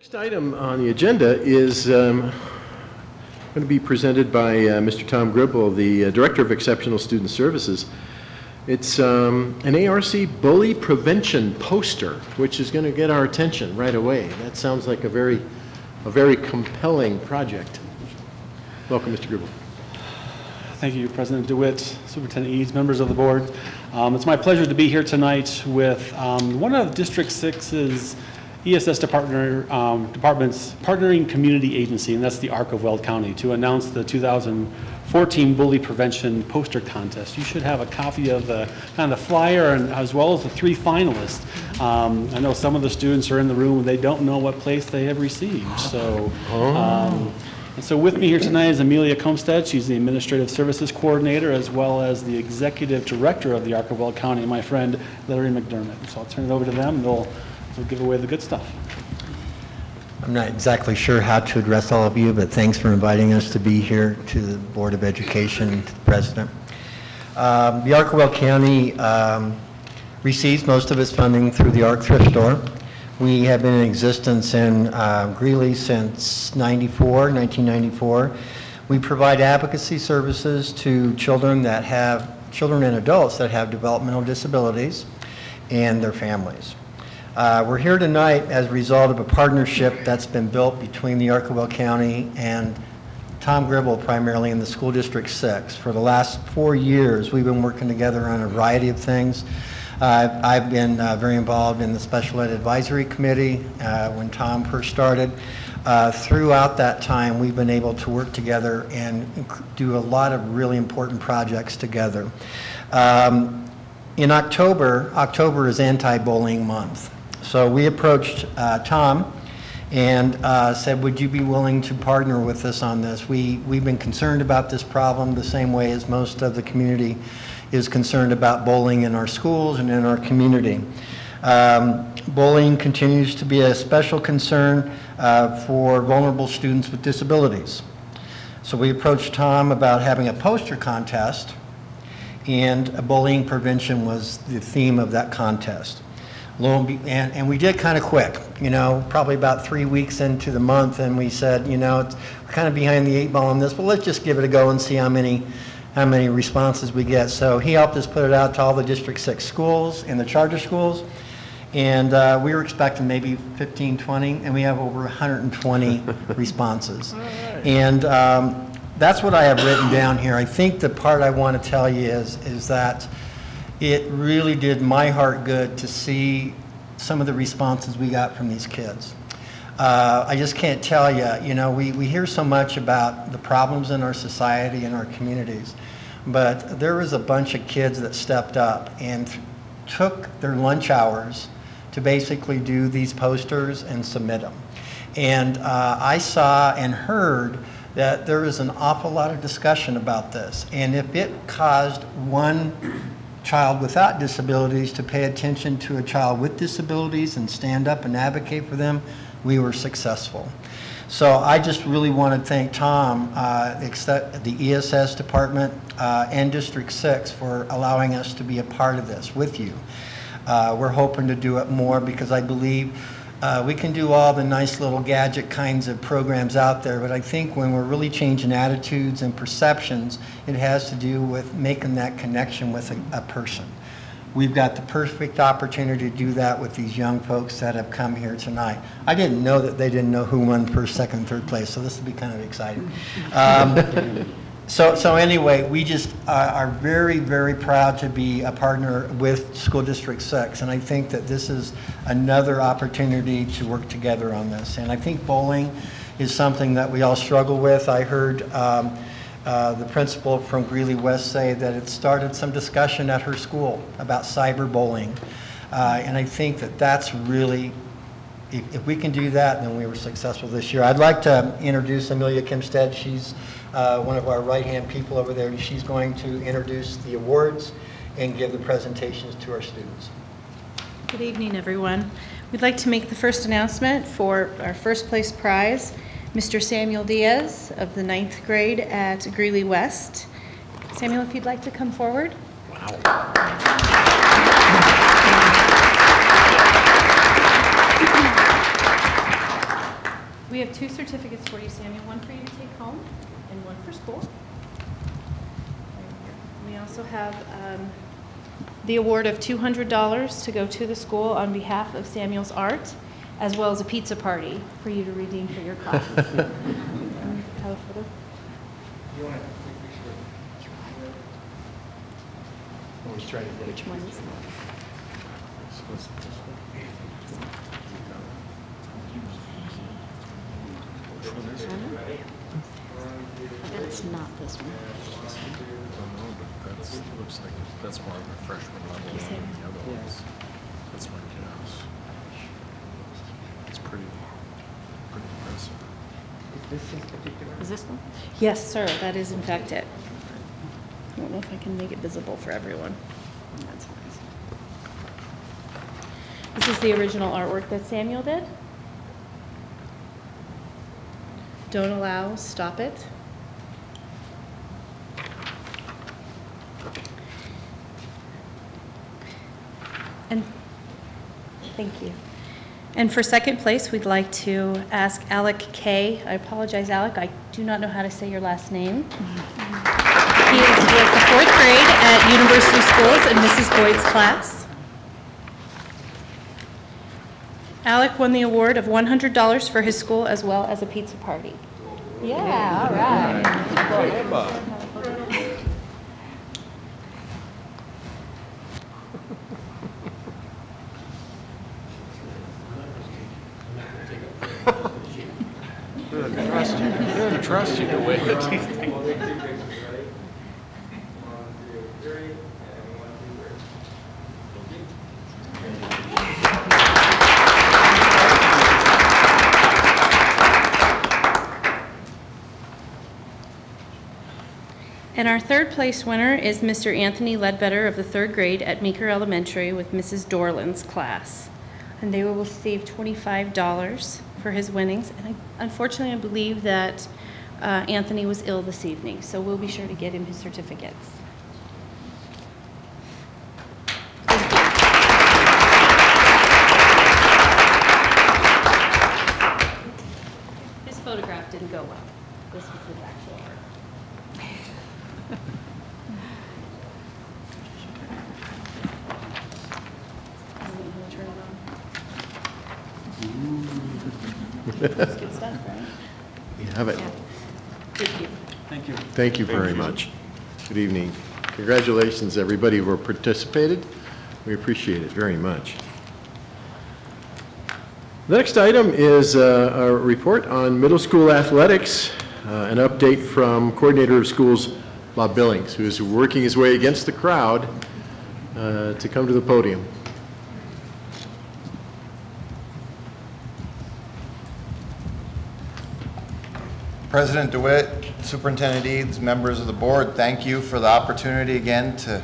Next item on the agenda is going to be presented by Mr. Tom Gribble, the Director of Exceptional Student Services. It's an ARC bully prevention poster, which is going to get our attention right away. That sounds like a very compelling project. Welcome, Mr. Gribble. Thank you, President DeWitt, Superintendent Eads, members of the board. It's my pleasure to be here tonight with one of District 6's ESS department's partnering community agency, and that's the ARC of Weld County, to announce the 2014 Bully Prevention Poster Contest. You should have a copy of the flyer, and as well as the 3 finalists. I know some of the students are in the room and they don't know what place they have received. So, and so with me here tonight is Amelia Comstead. She's the Administrative Services Coordinator as well as the Executive Director of the ARC of Weld County, and my friend Larry McDermott. So I'll turn it over to them and they'll give away the good stuff. I'm not exactly sure how to address all of you, but thanks for inviting us to be here, to the Board of Education, to the President. The ARC of Weld County receives most of its funding through the ARC Thrift Store. We have been in existence in Greeley since 1994. We provide advocacy services to children and adults that have developmental disabilities and their families. We're here tonight as a result of a partnership that's been built between the ARC of Weld County and Tom Gribble, primarily in the School District 6. For the last 4 years, we've been working together on a variety of things. I've been very involved in the Special Ed Advisory Committee when Tom first started. Throughout that time, we've been able to work together and do a lot of really important projects together. In October is Anti-Bullying Month. So we approached Tom and said, would you be willing to partner with us on this? We've been concerned about this problem the same way as most of the community is concerned about bullying in our schools and in our community. Bullying continues to be a special concern for vulnerable students with disabilities. So we approached Tom about having a poster contest, and bullying prevention was the theme of that contest. And we did kind of quick, probably about 3 weeks into the month, and we said, it's kind of behind the 8 ball on this, but let's just give it a go and see how many responses we get. So he helped us put it out to all the District 6 schools and the charter schools, and we were expecting maybe 15, 20, and we have over 120 responses. Right. And that's what I have written down here. I think the part I want to tell you is that it really did my heart good to see some of the responses we got from these kids. I just can't tell you, we hear so much about the problems in our society and our communities, but there was a bunch of kids that stepped up and took their lunch hours to basically do these posters and submit them. And I saw and heard that there is an awful lot of discussion about this. And if it caused one child without disabilities to pay attention to a child with disabilities and stand up and advocate for them, we were successful. So I just really want to thank Tom, the ESS department, and District 6 for allowing us to be a part of this with you. We're hoping to do it more because I believe we can do all the nice little gadget kinds of programs out there, but I think when we're really changing attitudes and perceptions, it has to do with making that connection with a person. We've got the perfect opportunity to do that with these young folks that have come here tonight. I didn't know that they didn't know who won first, second, third place, so this will be kind of exciting. So anyway, we just are very, very proud to be a partner with School District 6, and I think that this is another opportunity to work together on this. And I think bullying is something that we all struggle with. I heard the principal from Greeley West say that it started some discussion at her school about cyberbullying, and I think that that's really, if we can do that, then we were successful this year. I'd like to introduce Amelia Kimstead. She's one of our right-hand people over there, and she's going to introduce the awards and give the presentations to our students. Good evening, everyone. We'd like to make the first announcement for our first place prize, Mr. Samuel Diaz of the 9th grade at Greeley West. Samuel, if you'd like to come forward. Wow. We have 2 certificates for you, Samuel, one for you to take home and one for school. We also have the award of $200 to go to the school on behalf of Samuel's Art, as well as a pizza party for you to redeem for your class. Have a photo? Always try to get Which one is That's not this one. That's, looks like that's more of a freshman level than the other ones. That's my guess. It's pretty impressive. Is this one? Yes, sir, that is in fact it. I don't know if I can make it visible for everyone. That's fine. This is the original artwork that Samuel did. Don't allow, stop it. And thank you. And for second place, we'd like to ask Alec Kay. I apologize, Alec, I do not know how to say your last name. He is with the 4th grade at University Schools in Mrs. Boyd's class. Alec won the award of $100 for his school as well as a pizza party. Yeah, all right. Trust you to win. And our 3rd place winner is Mr. Anthony Ledbetter of the 3rd grade at Meeker Elementary with Mrs. Dorland's class. And they will receive $25 for his winnings. And unfortunately, I believe that Anthony was ill this evening, so we'll be sure to get him his certificates. His photograph didn't go well. This was his actual work. That's good stuff, right? You have it. Yeah. Thank you. Thank you. Thank you very much. Good evening. Congratulations, everybody who participated. We appreciate it very much. The next item is a report on middle school athletics, an update from Coordinator of Schools, Bob Billings, who is working his way against the crowd to come to the podium. President DeWitt, Superintendent Eads, members of the board, thank you for the opportunity again to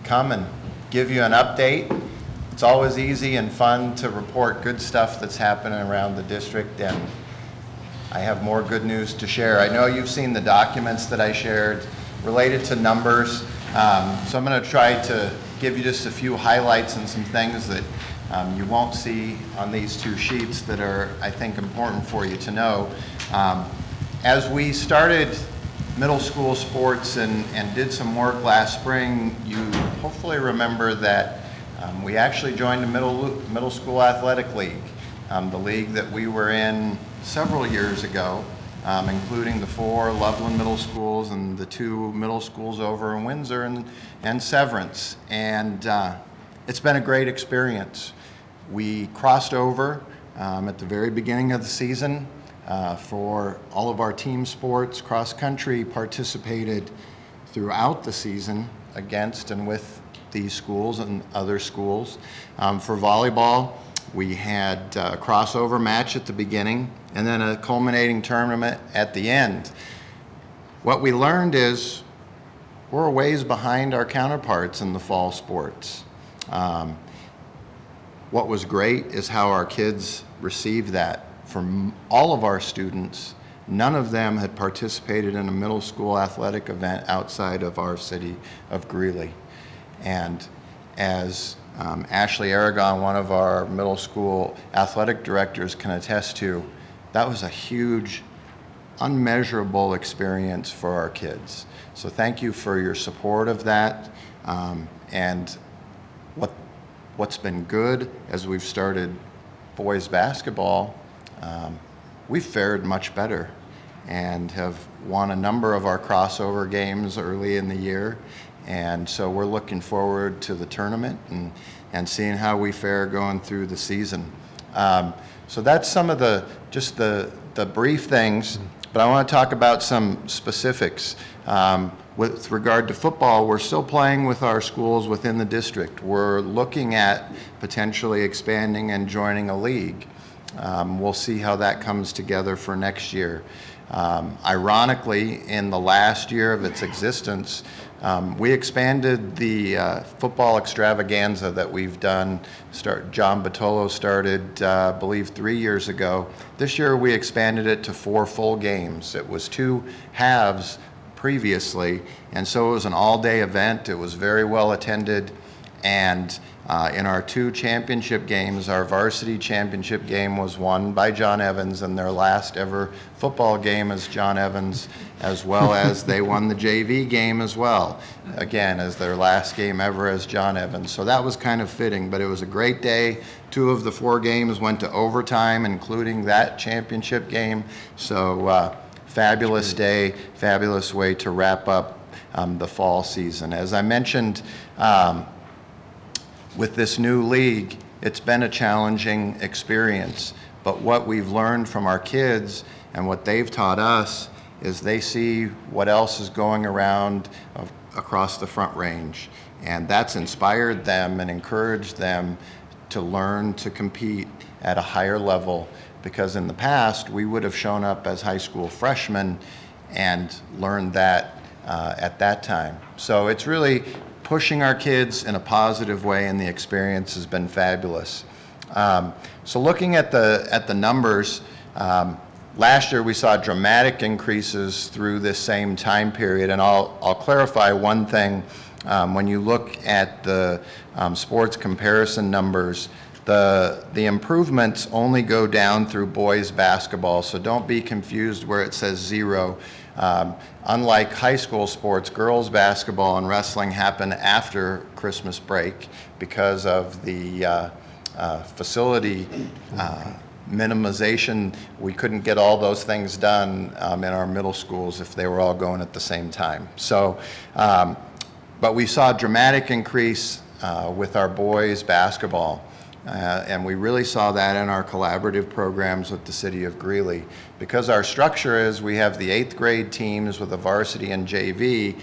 come and give you an update. It's always easy and fun to report good stuff that's happening around the district, and I have more good news to share. I know you've seen the documents that I shared related to numbers, so I'm going to try to give you just a few highlights and some things that you won't see on these 2 sheets that are, I think, important for you to know. As we started middle school sports and did some work last spring, you hopefully remember that we actually joined the middle school athletic league, the league that we were in several years ago, including the 4 Loveland middle schools and the 2 middle schools over in Windsor and Severance. And it's been a great experience. We crossed over at the very beginning of the season. For all of our team sports, cross country participated throughout the season against and with these schools and other schools. For volleyball, we had a crossover match at the beginning and then a culminating tournament at the end. What we learned is we're a ways behind our counterparts in the fall sports. What was great is how our kids received that. From all of our students, none of them had participated in a middle school athletic event outside of our city of Greeley. And as Ashley Aragon, one of our middle school athletic directors, can attest to, that was a huge, unmeasurable experience for our kids. So thank you for your support of that. And what's been good as we've started boys basketball, we've fared much better and have won a number of our crossover games early in the year. And so we're looking forward to the tournament and seeing how we fare going through the season. So that's some of just the brief things, but I want to talk about some specifics. With regard to football, we're still playing with our schools within the district. We're looking at potentially expanding and joining a league. We'll see how that comes together for next year. Ironically, in the last year of its existence, we expanded the football extravaganza that we've done. John Batolo started, I believe, 3 years ago. This year we expanded it to 4 full games. It was 2 halves previously, and so it was an all-day event. It was very well attended, and in our 2 championship games, our varsity championship game was won by John Evans, and their last ever football game is John Evans, as well as they won the JV game as well, again, as their last game ever as John Evans. So that was kind of fitting, but it was a great day. 2 of the 4 games went to overtime, including that championship game. So fabulous day, fabulous way to wrap up the fall season. As I mentioned, with this new league, it's been a challenging experience, but what we've learned from our kids and what they've taught us is they see what else is going around across the Front Range, and that's inspired them and encouraged them to learn to compete at a higher level, because in the past we would have shown up as high school freshmen and learned that at that time. So it's really pushing our kids in a positive way, and the experience has been fabulous. So looking at the numbers, last year we saw dramatic increases through this same time period, and I'll clarify one thing. When you look at the sports comparison numbers, the improvements only go down through boys basketball, so don't be confused where it says 0. Unlike high school sports, girls basketball and wrestling happen after Christmas break because of the facility minimization. We couldn't get all those things done in our middle schools if they were all going at the same time. So, but we saw a dramatic increase with our boys basketball. And we really saw that in our collaborative programs with the city of Greeley. Because our structure is we have the 8th grade teams with the varsity and JV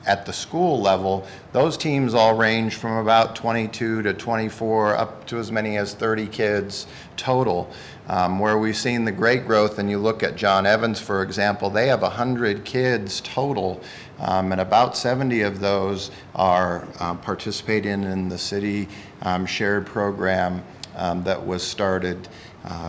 at the school level. Those teams all range from about 22 to 24 up to as many as 30 kids total. Where we've seen the great growth, and you look at John Evans, for example, they have 100 kids total, and about 70 of those are participating in the city shared program that was started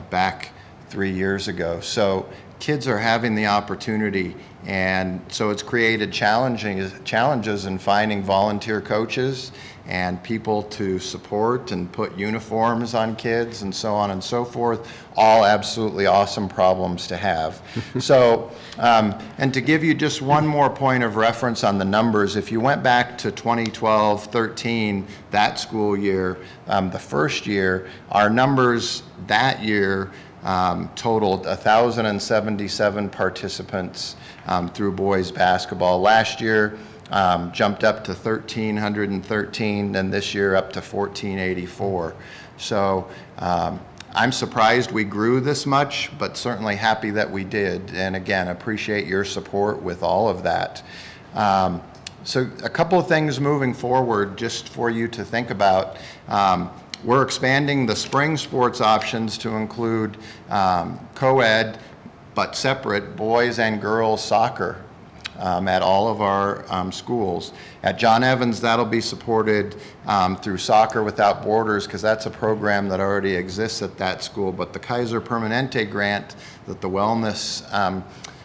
back 3 years ago. So kids are having the opportunity, and so it's created challenges in finding volunteer coaches and people to support and put uniforms on kids and so on and so forth. All absolutely awesome problems to have. So, and to give you just one more point of reference on the numbers, if you went back to 2012-13, that school year, the first year, our numbers that year totaled 1,077 participants through boys basketball. Last year, jumped up to 1,313, and this year up to 1,484. So I'm surprised we grew this much, but certainly happy that we did. And again, appreciate your support with all of that. So a couple of things moving forward just for you to think about. We're expanding the spring sports options to include co-ed, but separate boys and girls soccer at all of our schools. At John Evans, that'll be supported through Soccer Without Borders, because that's a program that already exists at that school. But the Kaiser Permanente grant that the wellness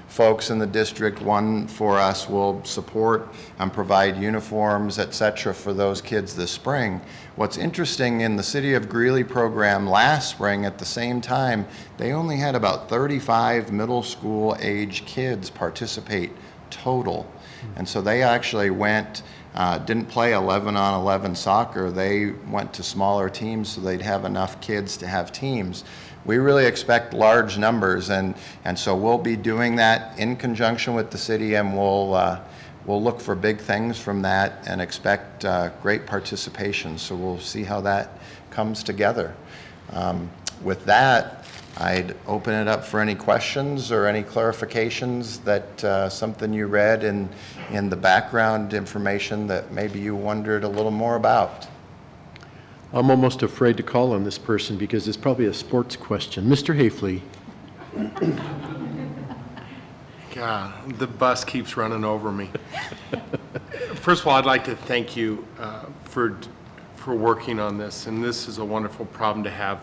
folks in the district. One for us will support and provide uniforms, et cetera, for those kids this spring. What's interesting, in the City of Greeley program last spring at the same time, they only had about 35 middle school age kids participate total. And so they actually went, didn't play 11-on-11 soccer. They went to smaller teams so they'd have enough kids to have teams. We really expect large numbers, and so we'll be doing that in conjunction with the city, and we'll look for big things from that and expect great participation. So we'll see how that comes together. With that, I'd open it up for any questions or any clarifications that something you read in the background information that maybe you wondered a little more about. I'm almost afraid to call on this person because it's probably a sports question. Mr. Hafley. God, the bus keeps running over me. First of all, I'd like to thank you for working on this, and this is a wonderful problem to have.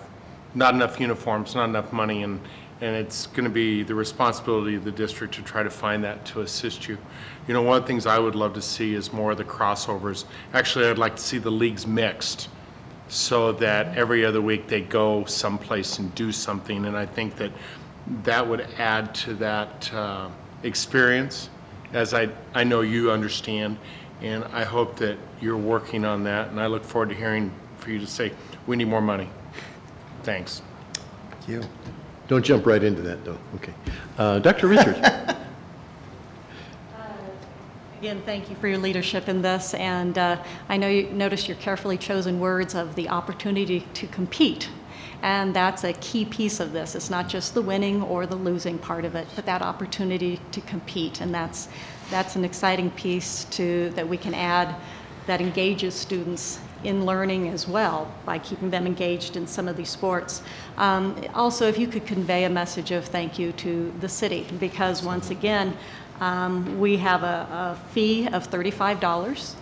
Not enough uniforms, not enough money, and it's going to be the responsibility of the district to try to find that to assist you. You know, one of the things I would love to see is more of the crossovers. Actually, I'd like to see the leagues mixed so that every other week they go someplace and do something, and I think that would add to that experience, as I know you understand, and I hope that you're working on that, and I look forward to hearing for you to say, we need more money. Thanks. Thank you. Don't jump right into that, though. Okay. Dr. Richards. Again, thank you for your leadership in this, and I know you noticed your carefully chosen words of the opportunity to compete, and that's a key piece of this. It's not just the winning or the losing part of it, but that opportunity to compete, and that's an exciting piece that we can add that engages students in learning as well by keeping them engaged in some of these sports. Also, if you could convey a message of thank you to the city, because once again, we have a fee of $35,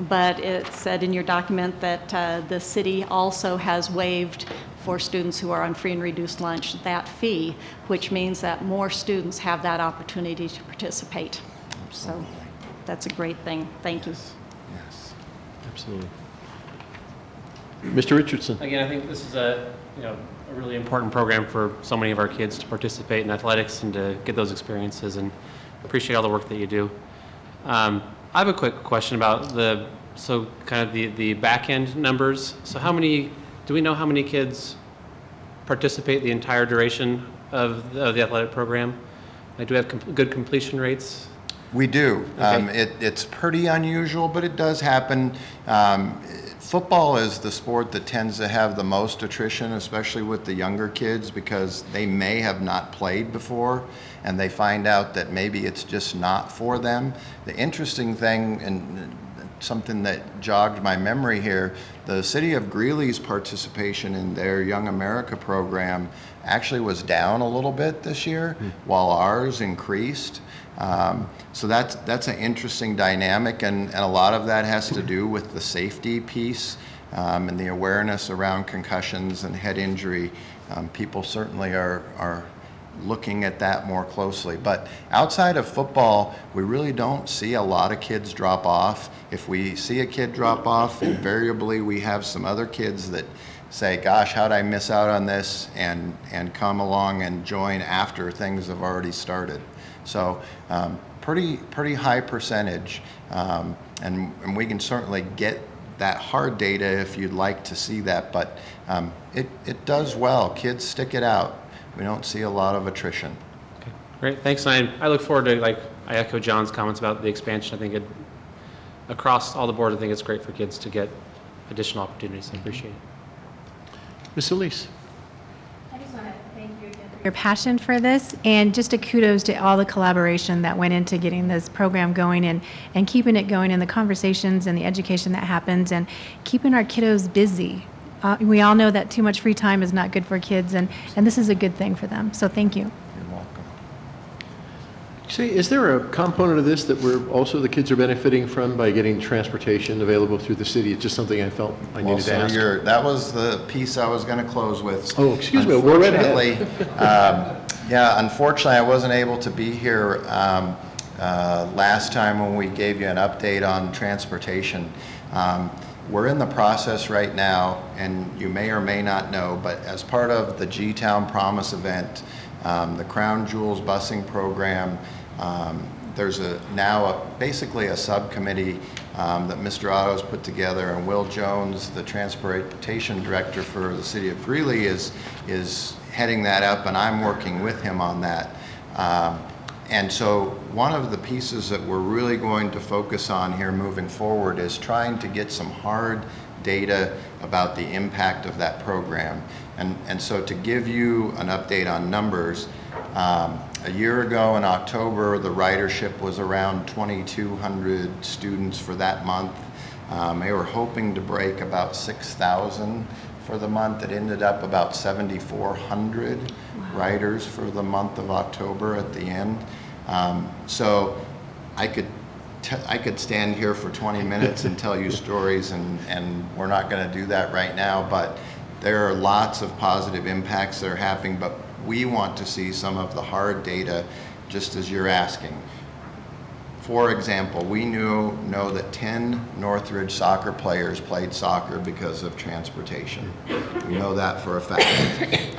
but it said in your document that the city also has waived for students who are on free and reduced lunch that fee, which means that more students have that opportunity to participate. So that's a great thing. Thank you. Yes. Absolutely. Mr. Richardson. Again, I think this is a really important program for so many of our kids to participate in athletics and to get those experiences, and appreciate all the work that you do. I have a quick question about the back end numbers. So do we know how many kids participate the entire duration of the athletic program? Do we have good completion rates? We do. Okay. It's pretty unusual, but it does happen. Football is the sport that tends to have the most attrition, especially with the younger kids, because they may have not played before and they find out that maybe it's just not for them. The interesting thing, and something that jogged my memory here, the City of Greeley's participation in their Young America program actually was down a little bit this year, while ours increased. So that's an interesting dynamic, and a lot of that has to do with the safety piece and the awareness around concussions and head injury. People certainly are looking at that more closely. But outside of football, we really don't see a lot of kids drop off. If we see a kid drop off, invariably we have some other kids that say, gosh, how'd I miss out on this, and come along and join after things have already started. So pretty high percentage, and we can certainly get that hard data if you'd like to see that, but it does well. Kids stick it out. We don't see a lot of attrition. Okay, great, thanks. And I look forward to, I echo John's comments about the expansion. I think across all the board, I think it's great for kids to get additional opportunities. I appreciate it. Ms. Elise. I just want to thank you again for your passion for this, and just a kudos to all the collaboration that went into getting this program going and keeping it going, and the conversations and the education that happens, and keeping our kiddos busy. We all know that too much free time is not good for kids, and this is a good thing for them. So thank you. You're welcome. Say, is there a component of this that the kids are benefiting from by getting transportation available through the city? It's just something I felt I needed to ask. That was the piece I was going to close with. Oh, excuse me, we're right ahead. Unfortunately, Yeah, unfortunately, I wasn't able to be here last time when we gave you an update on transportation. We're in the process right now, and you may or may not know, but as part of the G-Town Promise event, the Crown Jewels busing program, there's basically a subcommittee that Mr. Otto's put together, and Will Jones, the transportation director for the city of Greeley, is heading that up, and I'm working with him on that. And so one of the pieces that we're really going to focus on here moving forward is trying to get some hard data about the impact of that program. And so to give you an update on numbers, a year ago in October, the ridership was around 2,200 students for that month. They were hoping to break about 6,000 for the month. It ended up about 7,400 riders for the month of October at the end. So I could stand here for 20 minutes and tell you stories, and we're not going to do that right now, but there are lots of positive impacts that are happening, but we want to see some of the hard data, just as you're asking. For example, we know that 10 Northridge soccer players played soccer because of transportation. We know that for a fact.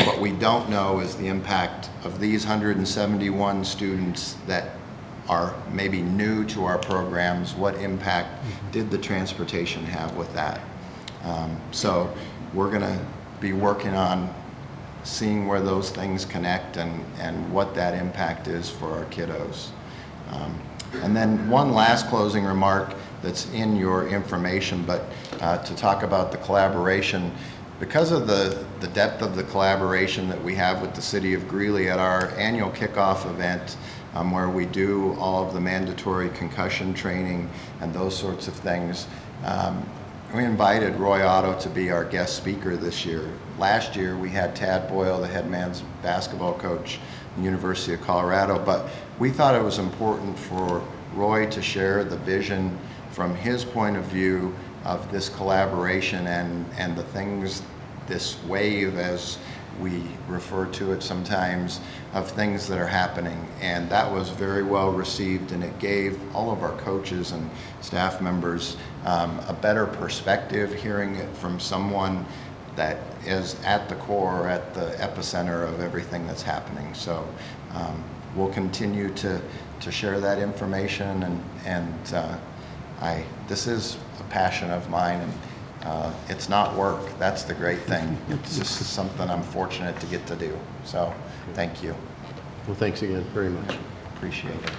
What we don't know is the impact of these 171 students that are maybe new to our programs. What impact did the transportation have with that? So we're going to be working on seeing where those things connect and what that impact is for our kiddos. And then one last closing remark that's in your information, but to talk about the collaboration. Because of the depth of the collaboration that we have with the City of Greeley at our annual kickoff event, where we do all of the mandatory concussion training and those sorts of things, we invited Roy Otto to be our guest speaker this year. Last year we had Tad Boyle, the head men's basketball coach at the University of Colorado, but we thought it was important for Roy to share the vision from his point of view of this collaboration and the things, this wave, as we refer to it sometimes, of things that are happening. And that was very well received, and it gave all of our coaches and staff members a better perspective, hearing it from someone that is at the core, at the epicenter of everything that's happening. So we'll continue to share that information, and this is a passion of mine, and it's not work. That's the great thing. It's just something I'm fortunate to get to do. So thank you. Well, thanks again very much. Appreciate it.